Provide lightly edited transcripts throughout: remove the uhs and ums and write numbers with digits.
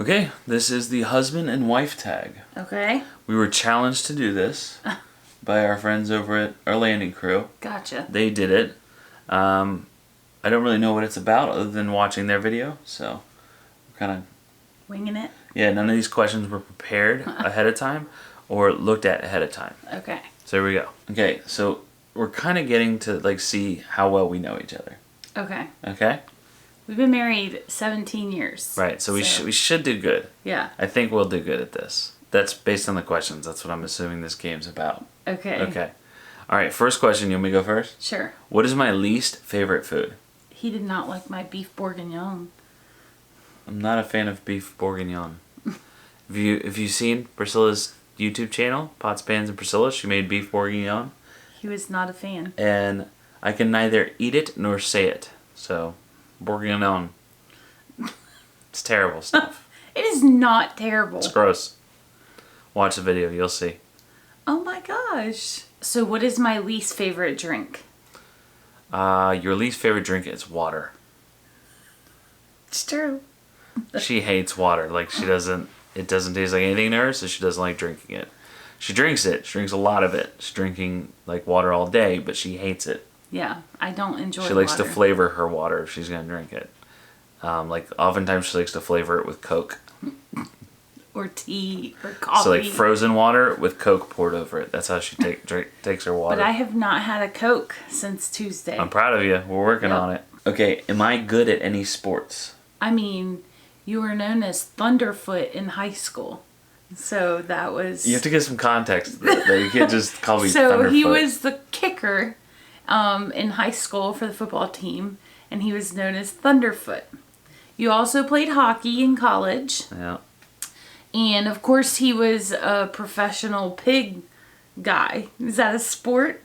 Okay, this is the husband and wife tag. Okay. We were challenged to do this by our friends over at our landing crew. Gotcha. They did it. I don't really know what it's about other than watching their video, so we're kind of winging it. Yeah, none of these questions were prepared ahead of time or looked at ahead of time. Okay. So here we go. Okay, so we're kind of getting to see how well we know each other. Okay. Okay? We've been married 17 years. Right, so we should do good. Yeah. I think we'll do good at this. That's based on the questions. That's what I'm assuming this game's about. Okay. Okay. All right, first question. You want me to go first? Sure. What is my least favorite food? He did not like my beef bourguignon. I'm not a fan of beef bourguignon. Have you seen Priscilla's YouTube channel, Pots, Pans, and Priscilla? She made beef bourguignon. He was not a fan. And I can neither eat it nor say it. So, bourguignon. It's terrible stuff. It is not terrible. It's gross. Watch the video, you'll see. Oh my gosh. So what is my least favorite drink? Your least favorite drink is water. It's true. She hates water. Like, it doesn't taste like anything to her, so she doesn't like drinking it. She drinks it. She drinks a lot of it. She's drinking, like, water all day, but she hates it. Yeah, I don't enjoy She likes to flavor her water if she's going to drink it. Like, oftentimes she likes to flavor it with Coke. Or tea, or coffee. So, like, frozen water with Coke poured over it. That's how she takes her water. But I have not had a Coke since Tuesday. I'm proud of you. We're working on it. Okay, am I good at any sports? I mean, you were known as Thunderfoot in high school. So that was... You have to give some context to that. You can't just call me Thunderfoot. So he was the kicker in high school for the football team, and he was known as Thunderfoot. You also played hockey in college. Yeah. And, of course, he was a professional pig guy. Is that a sport?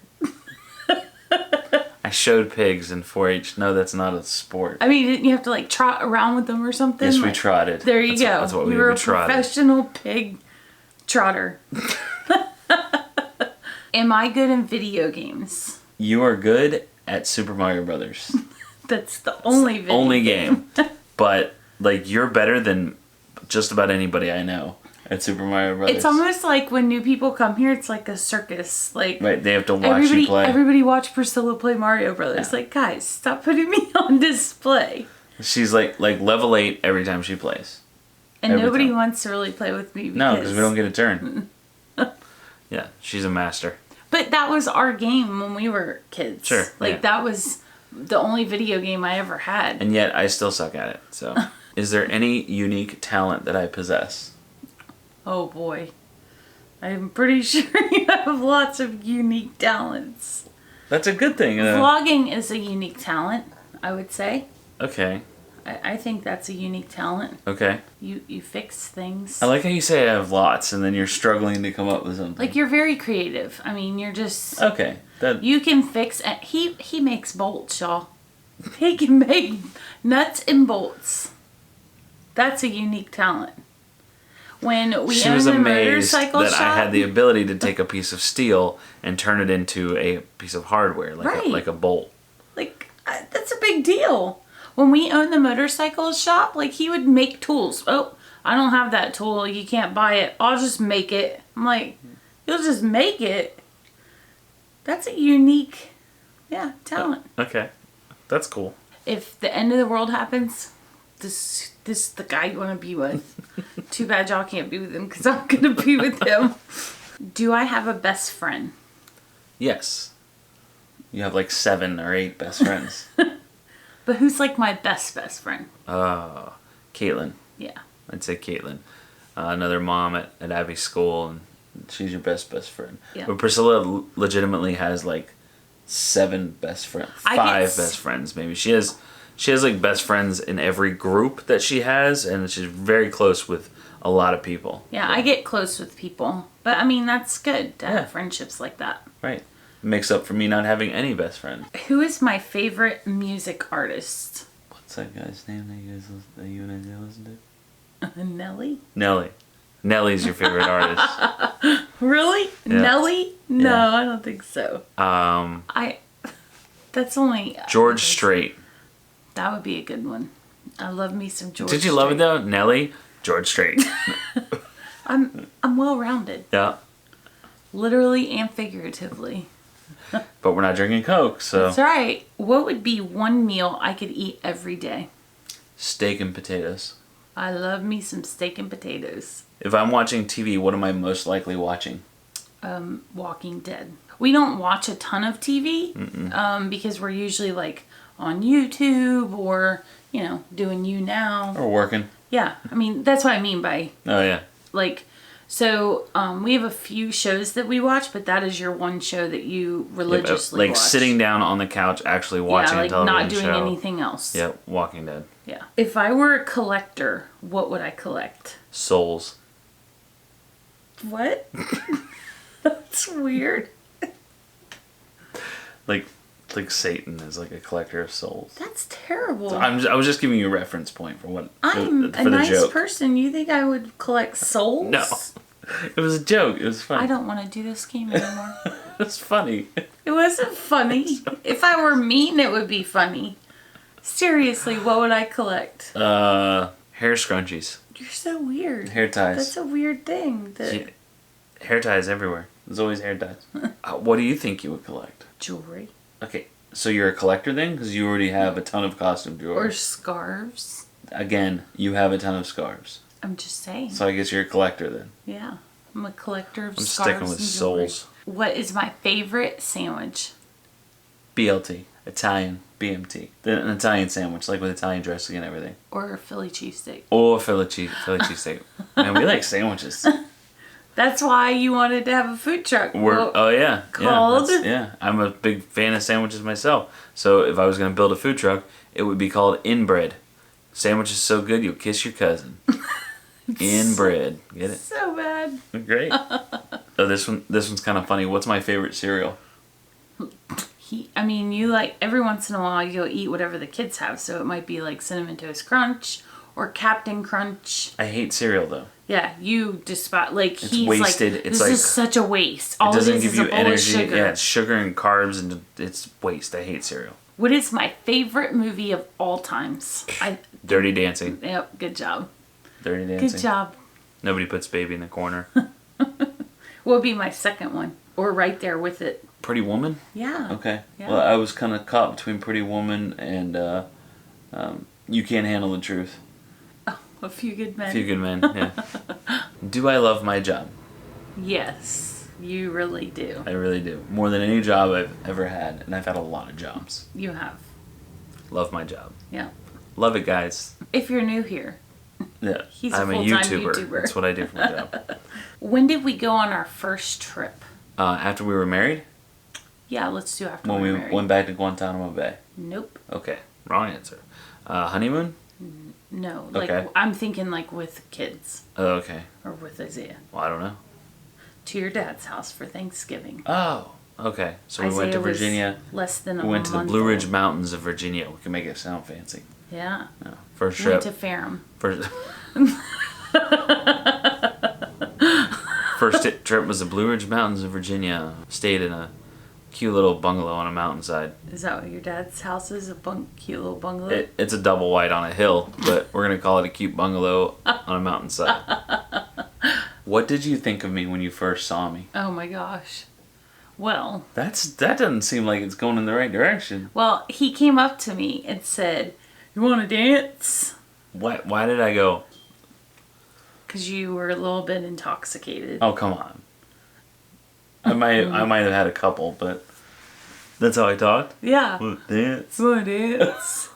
I showed pigs in 4-H. No, that's not a sport. I mean, didn't you have to, like, trot around with them or something? Yes, we trotted. There you go. That's what we were a trotted. Professional pig trotter. Am I good in video games? You are good at Super Mario Brothers. That's the only video Only game. But, like, you're better than just about anybody I know at Super Mario Brothers. It's almost like when new people come here, it's like a circus. Like, right, they have to watch you play. Everybody watch Priscilla play Mario Brothers. Yeah. Like, guys, stop putting me on display. She's like level 8 every time she plays. And nobody wants to really play with me. No, because we don't get a turn. Yeah, she's a master. But that was our game when we were kids. Sure. Like, that was the only video game I ever had. And yet, I still suck at it, so... Is there any unique talent that I possess? Oh boy. I'm pretty sure you have lots of unique talents. That's a good thing. Vlogging is a unique talent, I would say. Okay. I think that's a unique talent. Okay. You fix things. I like how you say I have lots and then you're struggling to come up with something. Like, you're very creative. I mean, you're just... Okay. You can fix... He makes bolts, y'all. He can make nuts and bolts. That's a unique talent. When we owned the motorcycle shop, I had the ability to take a piece of steel and turn it into a piece of hardware, like a bolt. Like, that's a big deal. When we owned the motorcycle shop, like, he would make tools. Oh, I don't have that tool. You can't buy it. I'll just make it. I'm like, you'll just make it? That's a unique, talent. Okay. That's cool. If the end of the world happens... This is the guy you want to be with. Too bad y'all can't be with him because I'm going to be with him. Do I have a best friend? Yes. You have like 7 or 8 best friends. But who's like my best friend? Caitlin. Yeah. I'd say Caitlin. Another mom at Abby's school, and she's your best friend. Yeah. But Priscilla legitimately has like 7 best friends. 5 best friends, maybe. She has like best friends in every group that she has, and she's very close with a lot of people. Yeah, I get close with people. But I mean, that's good to have friendships like that. Right. It makes up for me not having any best friend. Who is my favorite music artist? What's that guy's name that you and I listen to? Nelly? Nelly. Nelly's your favorite artist. Really? Yeah. Nelly? No, Yeah. I don't think so. That's only... George Strait. That would be a good one. I love me some George Did you love it though? Nelly, George Strait. I'm well-rounded. Yeah. Literally and figuratively. But we're not drinking Coke, so. That's right. What would be one meal I could eat every day? Steak and potatoes. I love me some steak and potatoes. If I'm watching TV, what am I most likely watching? Walking Dead. We don't watch a ton of TV because we're usually like on YouTube or, you know, doing You Now. Or working. Yeah. I mean, that's what I mean by Oh, yeah. like, so we have a few shows that we watch, but that is your one show that you religiously like watch. sitting down on the couch actually watching a television not doing show. anything else. Yeah, Walking Dead. Yeah. If I were a collector, what would I collect? Souls. What? That's weird. Like Satan is like a collector of souls. That's terrible. So I was just giving you a reference point for what. I'm for a the nice joke. person. You think I would collect souls? No, it was a joke. It was funny. I don't want to do this game anymore. It's funny. It wasn't funny. If I were mean, it would be funny. Seriously, what would I collect? Hair scrunchies. You're so weird. Hair ties. That's a weird thing. Yeah, hair ties everywhere. There's always hair ties. What do you think you would collect? Jewelry. Okay, so you're a collector then? Because you already have a ton of costume jewelry. Or scarves. Again, you have a ton of scarves. I'm just saying. So I guess you're a collector then. Yeah. I'm a collector of I'm scarves sticking with and jewelry. souls. What is my favorite sandwich? BLT. Italian. BMT. An Italian sandwich, like with Italian dressing and everything. Or Philly cheesesteak. Or Philly cheesesteak. Man, we like sandwiches. That's why you wanted to have a food truck. Oh yeah. Called? Yeah. I'm a big fan of sandwiches myself. So if I was going to build a food truck, it would be called Inbred. Sandwich is so good you'll kiss your cousin. Inbred. Get it? So bad. Great. Oh, this one's kind of funny. What's my favorite cereal? You like every once in a while you go eat whatever the kids have, so it might be like Cinnamon Toast Crunch or Captain Crunch. I hate cereal though. Yeah, you despise It's wasted. Like, It's this like, is such a waste. All it doesn't it is give is you a bowl energy. of sugar. Yeah, it's sugar and carbs, and it's waste. I hate cereal. What is my favorite movie of all times? Dirty Dancing. Yep, good job. Dirty Dancing. Good job. Nobody puts baby in the corner. What would be my second one? Or right there with it. Pretty Woman? Yeah. Okay. Yeah. Well, I was kind of caught between Pretty Woman and You Can't Handle the Truth. Oh, A Few Good Men. A Few Good Men, yeah. Do I love my job? Yes, you really do. I really do. More than any job I've ever had, and I've had a lot of jobs. You have. Love my job. Yeah. Love it, guys. If you're new here. Yeah. He's a I'm a full-time YouTuber. YouTuber. That's what I do for my job. When did we go on our first trip? After we were married? Yeah, let's do after When we we were married. went back to Guantanamo Bay. Nope. Okay. Wrong answer. Honeymoon? No. Okay. I'm thinking like with kids. Oh, okay. Or with Isaiah. Well, I don't know. To your dad's house for Thanksgiving. Oh, okay. So we Isaiah went to was Virginia. Less than a We went to the month Blue Ridge old. Mountains of Virginia. We can make it sound fancy. Yeah. No. First Went trip. to Ferrum. First trip was the Blue Ridge Mountains of Virginia. Stayed in a cute little bungalow on a mountainside. Is that what your dad's house is? Cute little bungalow? It's a double wide on a hill, but we're going to call it a cute bungalow on a mountainside. What did you think of me when you first saw me? Oh my gosh. Well. That doesn't seem like it's going in the right direction. Well, he came up to me and said, "You want to dance?" Why did I go? Because you were a little bit intoxicated. Oh, come on. I might have had a couple, but that's how I talked. Yeah. Well, dance. You want to dance?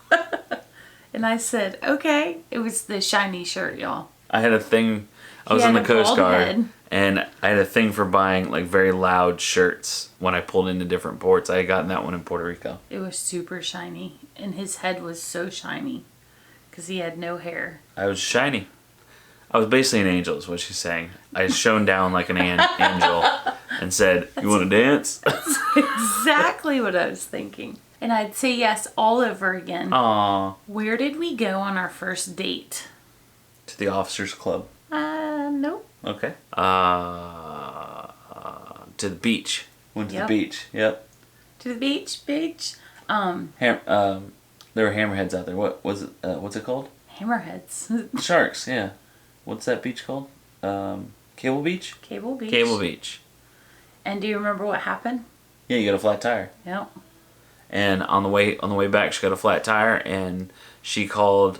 And I said, okay. It was the shiny shirt, y'all. I had a thing. I was He in the had a Coast bald Guard, head. and I had a thing for buying like very loud shirts when I pulled into different ports. I had gotten that one in Puerto Rico. It was super shiny. And his head was so shiny. Because he had no hair. I was shiny. I was basically an angel, is what she's saying. I shone down like an angel and said, "You want to dance?" That's exactly what I was thinking. And I'd say yes all over again. Aww. Where did we go on our first date? To the officers' club. Nope. Okay. To the beach. Went to the beach. Yep. To the beach. There were hammerheads out there. What was it? What's it called? Hammerheads. Sharks. Yeah. what's that beach called? Cable Beach? Cable Beach. Cable Beach. And do you remember what happened? Yeah, you got a flat tire. Yep. And on the way back, she got a flat tire, and she called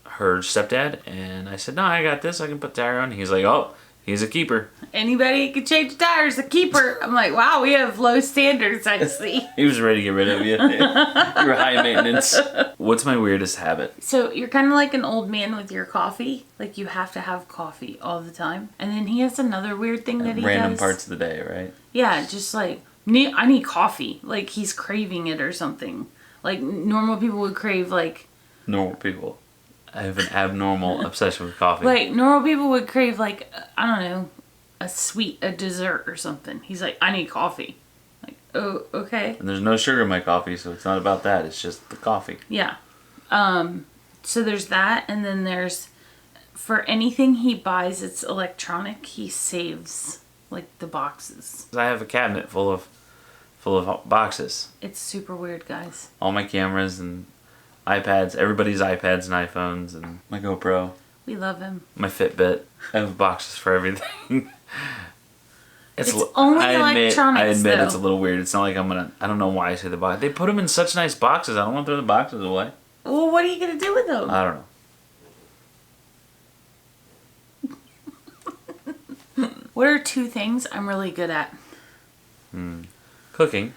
her stepdad, and I said, "No, I got this. I can put the tire on." He's like, "Oh, he's a keeper." Anybody can change tires, a keeper. I'm like, wow, we have low standards, I see. He was ready to get rid of you. You were high maintenance. What's my weirdest habit? So you're kind of like an old man with your coffee. Like you have to have coffee all the time. And then he has another weird thing that he Random does. parts of the day, right? Yeah, just like, I need coffee. Like he's craving it or something. Like normal people would crave like... Normal people. I have an abnormal obsession with coffee. Like normal people would crave like, I don't know, a dessert or something. He's like, I need coffee. Like, oh, okay. And there's no sugar in my coffee, so it's not about that. It's just the coffee. Yeah. So there's that, and then there's, for anything he buys it's electronic, he saves like the boxes. I have a cabinet full of boxes. It's super weird, guys. All my cameras and iPads, everybody's iPads and iPhones, and my GoPro. We love him. My Fitbit. I have boxes for everything. It's only electronics, I admit though. It's a little weird. It's not like I don't know why I say the box. They put them in such nice boxes. I don't want to throw the boxes away. Well, what are you going to do with them? I don't know. What are 2 things I'm really good at? Cooking.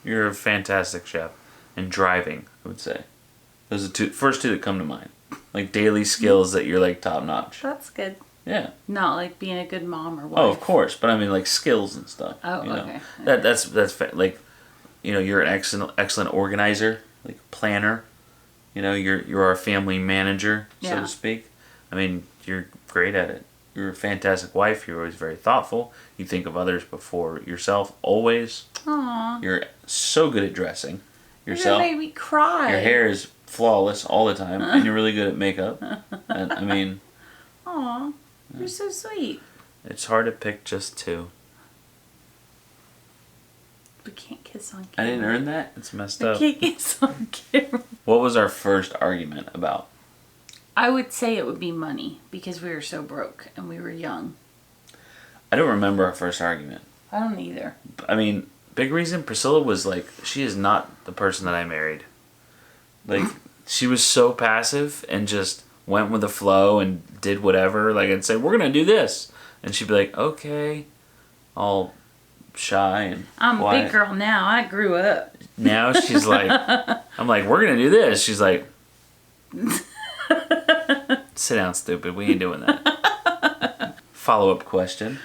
You're a fantastic chef. And driving, I would say. Those are the first two that come to mind. Like daily skills that you're like top notch. That's good. Yeah. Not like being a good mom or wife. Oh, of course. But I mean like skills and stuff. Oh, you know? okay. That's like, you know, you're an excellent organizer, like planner. You know, you're our family manager, so to speak. I mean, you're great at it. You're a fantastic wife. You're always very thoughtful. You think of others before yourself, always. Aww. You're so good at dressing yourself. You made me cry. Your hair is flawless all the time, and you're really good at makeup. And, I mean... Aw, you're so sweet. It's hard to pick just 2. We can't kiss on camera. I didn't earn that? It's messed up. We can't kiss on camera. What was our first argument about? I would say it would be money, because we were so broke and we were young. I don't remember our first argument. I don't either. I mean, big reason, Priscilla was like, she is not the person that I married. Like, she was so passive and just went with the flow and did whatever. Like, I'd say, we're going to do this. And she'd be like, okay. All shy and I'm quiet. a big girl now. I grew up. Now she's like, I'm like, we're going to do this. She's like, sit down, stupid. We ain't doing that. Follow-up question.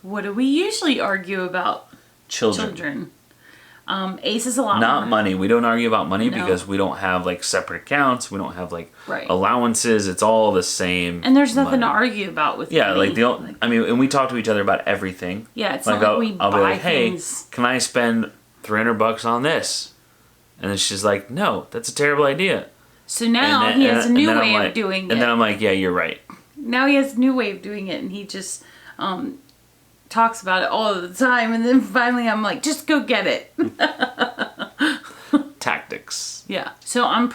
What do we usually argue about? Children. Ace is a lot Not more. money. We don't argue about money No. because we don't have like separate accounts. We don't have like Right. allowances. It's all the same. And there's nothing money. to argue about with Yeah, money. like I mean, and we talk to each other about everything. Yeah, it's like not like we I'll be buy like, hey, things. can I spend $300 on this? And then she's like, no, that's a terrible idea. So now he has a new way of of doing it. And then I'm like, yeah, you're right. Now he has a new way of doing it, and he just talks about it all the time. And then finally I'm like, just go get it. Tactics. Yeah. So I'm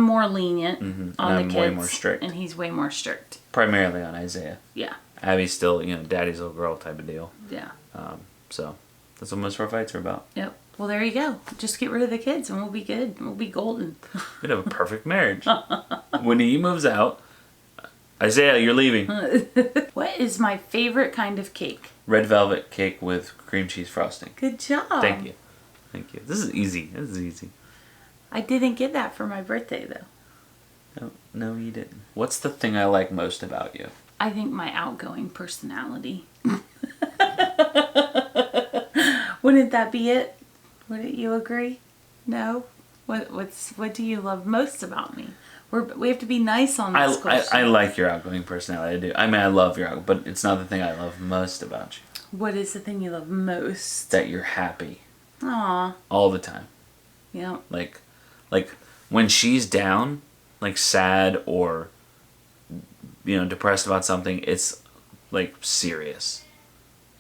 more lenient on And I'm the kids. way more strict. And he's way more strict. Primarily on Isaiah. Yeah. Abby's still, daddy's little girl type of deal. Yeah. So that's what most of our fights are about. Yep. Well, there you go. Just get rid of the kids and we'll be good. We'll be golden. We'd have a perfect marriage. When he moves out, Isaiah, you're leaving. What is my favorite kind of cake? Red velvet cake with cream cheese frosting. Good job. Thank you. Thank you. This is easy. I didn't get that for my birthday, though. No, you didn't. What's the thing I like most about you? I think my outgoing personality. Wouldn't that be it? Wouldn't you agree? No? What do you love most about me? We have to be nice on this question. I like your outgoing personality. I do. I mean, I love your outgoing, but it's not the thing I love most about you. What is the thing you love most? That you're happy. Aw. All the time. Yeah. Like when she's down, like sad or depressed about something, it's like serious.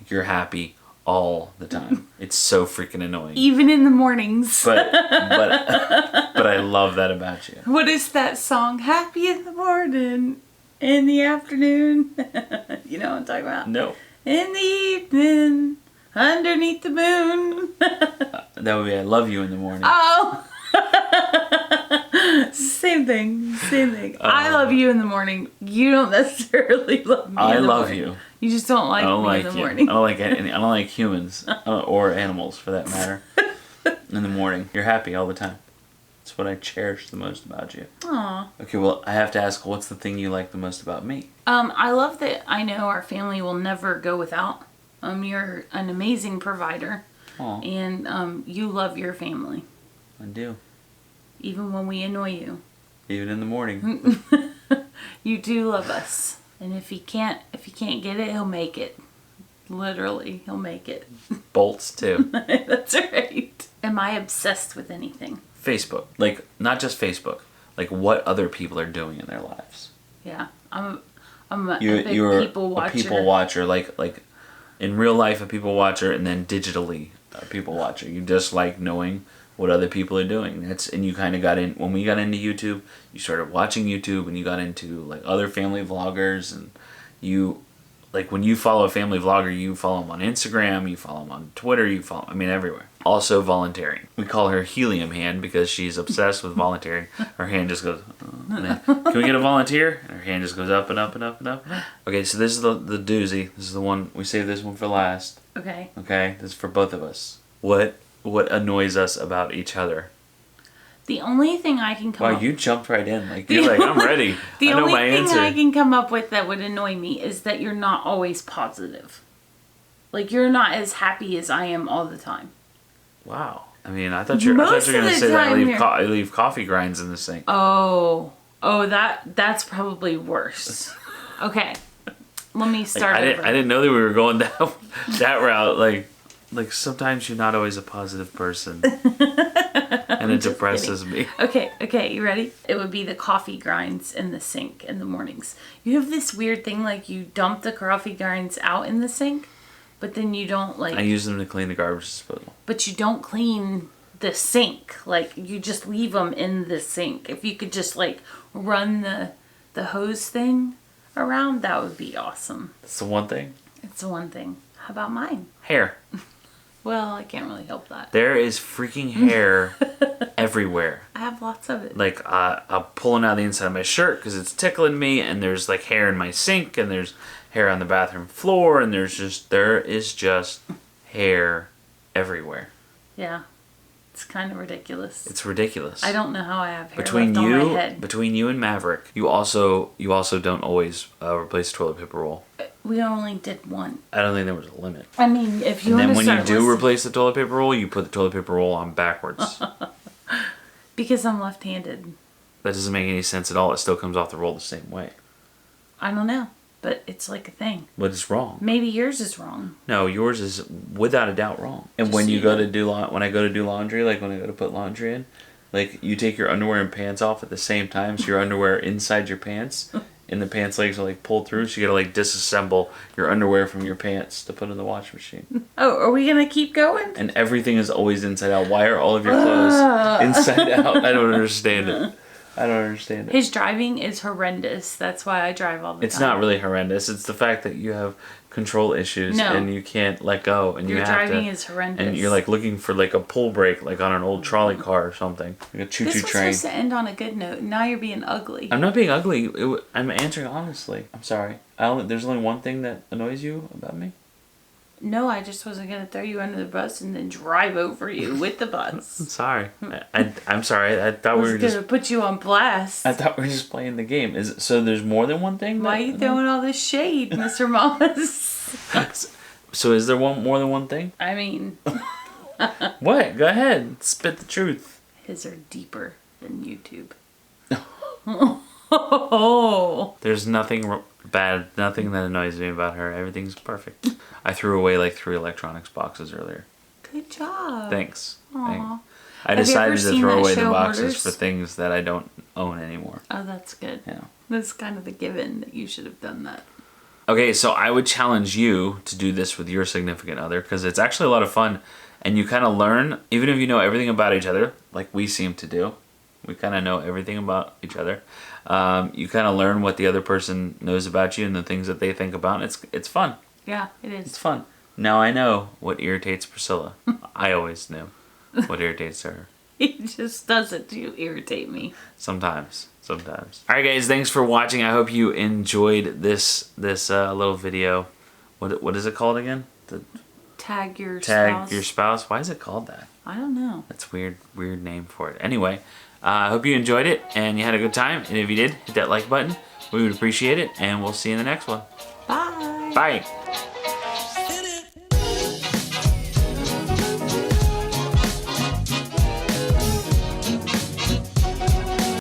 Like you're happy all the time. It's so freaking annoying. Even in the mornings. But I love that about you. What is that song? Happy in the morning. In the afternoon. You know what I'm talking about? No. In the evening, underneath the moon. That would be I love you in the morning. Oh. Same thing. I love you in the morning. You don't necessarily love me I in the love morning. you. You just don't like me in the morning. I don't like any. I don't like humans or animals for that matter. In the morning, you're happy all the time. That's what I cherish the most about you. Aw. Okay, well, I have to ask, what's the thing you like the most about me? I love that I know our family will never go without. You're an amazing provider. Aw. And you love your family. I do. Even when we annoy you. Even in the morning. You do love us. And if he can't get it, he'll make it. Literally, he'll make it. Bolts, too. That's right. Am I obsessed with anything? Facebook. Like, not just Facebook. Like, what other people are doing in their lives. Yeah. I'm a You're big people watcher. a people watcher. Like, in real life, a people watcher, and then digitally, a people watcher. You just like knowing what other people are doing. And you kind of got in, when we got into YouTube, you started watching YouTube, and you got into, like, other family vloggers, and you... Like, when you follow a family vlogger, you follow them on Instagram, you follow them on Twitter, everywhere. Also volunteering. We call her Helium Hand because she's obsessed with volunteering. Her hand just goes, and then, can we get a volunteer? And her hand just goes up and up and up and up. Okay, so this is the doozy. This is the one, we saved this one for last. Okay. Okay, this is for both of us. What annoys us about each other? The only thing I can come up Wow, you jumped right in. Like, you're like, I'm ready. I know my answer. The only thing I can come up with that would annoy me is that you're not always positive. Like, you're not as happy as I am all the time. Wow. I mean, I thought you were going to say that I leave coffee grinds in the sink. Oh, that's probably worse. Okay. Let me start over. I didn't know that we were going that route. Like sometimes you're not always a positive person. And it depresses me. Okay, you ready? It would be the coffee grinds in the sink in the mornings. You have this weird thing, like you dump the coffee grinds out in the sink, but then you don't I use them to clean the garbage disposal. But you don't clean the sink. Like, you just leave them in the sink. If you could just, run the hose thing around, that would be awesome. That's the one thing? It's the one thing. How about mine? Hair. Well, I can't really help that. There is freaking hair everywhere. I have lots of it. Like, I'm pulling out the inside of my shirt because it's tickling me, and there's, hair in my sink, and there's hair on the bathroom floor, and there is just hair everywhere. Yeah. It's kind of ridiculous. It's ridiculous. I don't know how I have hair left on my head. Between you and Maverick, you also don't always replace toilet paper roll. We only did one. I don't think there was a limit. I mean, if you and then when you do replace the toilet paper roll, you put the toilet paper roll on backwards. Because I'm left-handed. That doesn't make any sense at all. It still comes off the roll the same way. I don't know, but it's like a thing. But it's wrong. Maybe yours is wrong. No, yours is without a doubt wrong. And when I go to do laundry, like when I go to put laundry in, like you take your underwear and pants off at the same time, so your underwear inside your pants. And the pants legs are pulled through, so you gotta disassemble your underwear from your pants to put in the wash machine. Oh, are we gonna keep going? And everything is always inside out. Why are all of your clothes inside out? I don't understand it. His driving is horrendous. That's why I drive all the time. It's not really horrendous. It's the fact that you have control issues and you can't let go, and your driving is horrendous. And you're looking for a pull brake, like on an old trolley car or something, like a choo-choo train. This was supposed to end on a good note. Now you're being ugly. I'm not being ugly. I'm answering honestly. I'm sorry. There's only one thing that annoys you about me. No, I just wasn't gonna throw you under the bus and then drive over you with the bus. I'm sorry. I'm sorry. I thought we were just gonna put you on blast. I thought we were just playing the game. So there's more than one thing? Why are you throwing all this shade, Mr. Moss? So is there more than one thing? I mean... What? Go ahead. Spit the truth. His are deeper than YouTube. There's nothing bad, nothing that annoys me about her. Everything's perfect. I threw away 3 electronics boxes earlier. Good job. Thanks. Aww. I decided to throw away the boxes for things that I don't own anymore. Oh, that's good. Yeah. That's kind of a given that you should have done that. Okay, so I would challenge you to do this with your significant other because it's actually a lot of fun and you kind of learn, even if you know everything about each other, like we seem to do. We kind of know everything about each other. You kind of learn what the other person knows about you and the things that they think about. It's fun. Yeah, it is. It's fun. Now I know what irritates Priscilla. I always knew what irritates her. He just does it to irritate me. Sometimes. All right, guys. Thanks for watching. I hope you enjoyed this little video. What is it called again? Tag your spouse. Why is it called that? I don't know. That's weird name for it. Anyway, I hope you enjoyed it and you had a good time. And if you did, hit that like button. We would appreciate it. And we'll see you in the next one. Bye. Bye.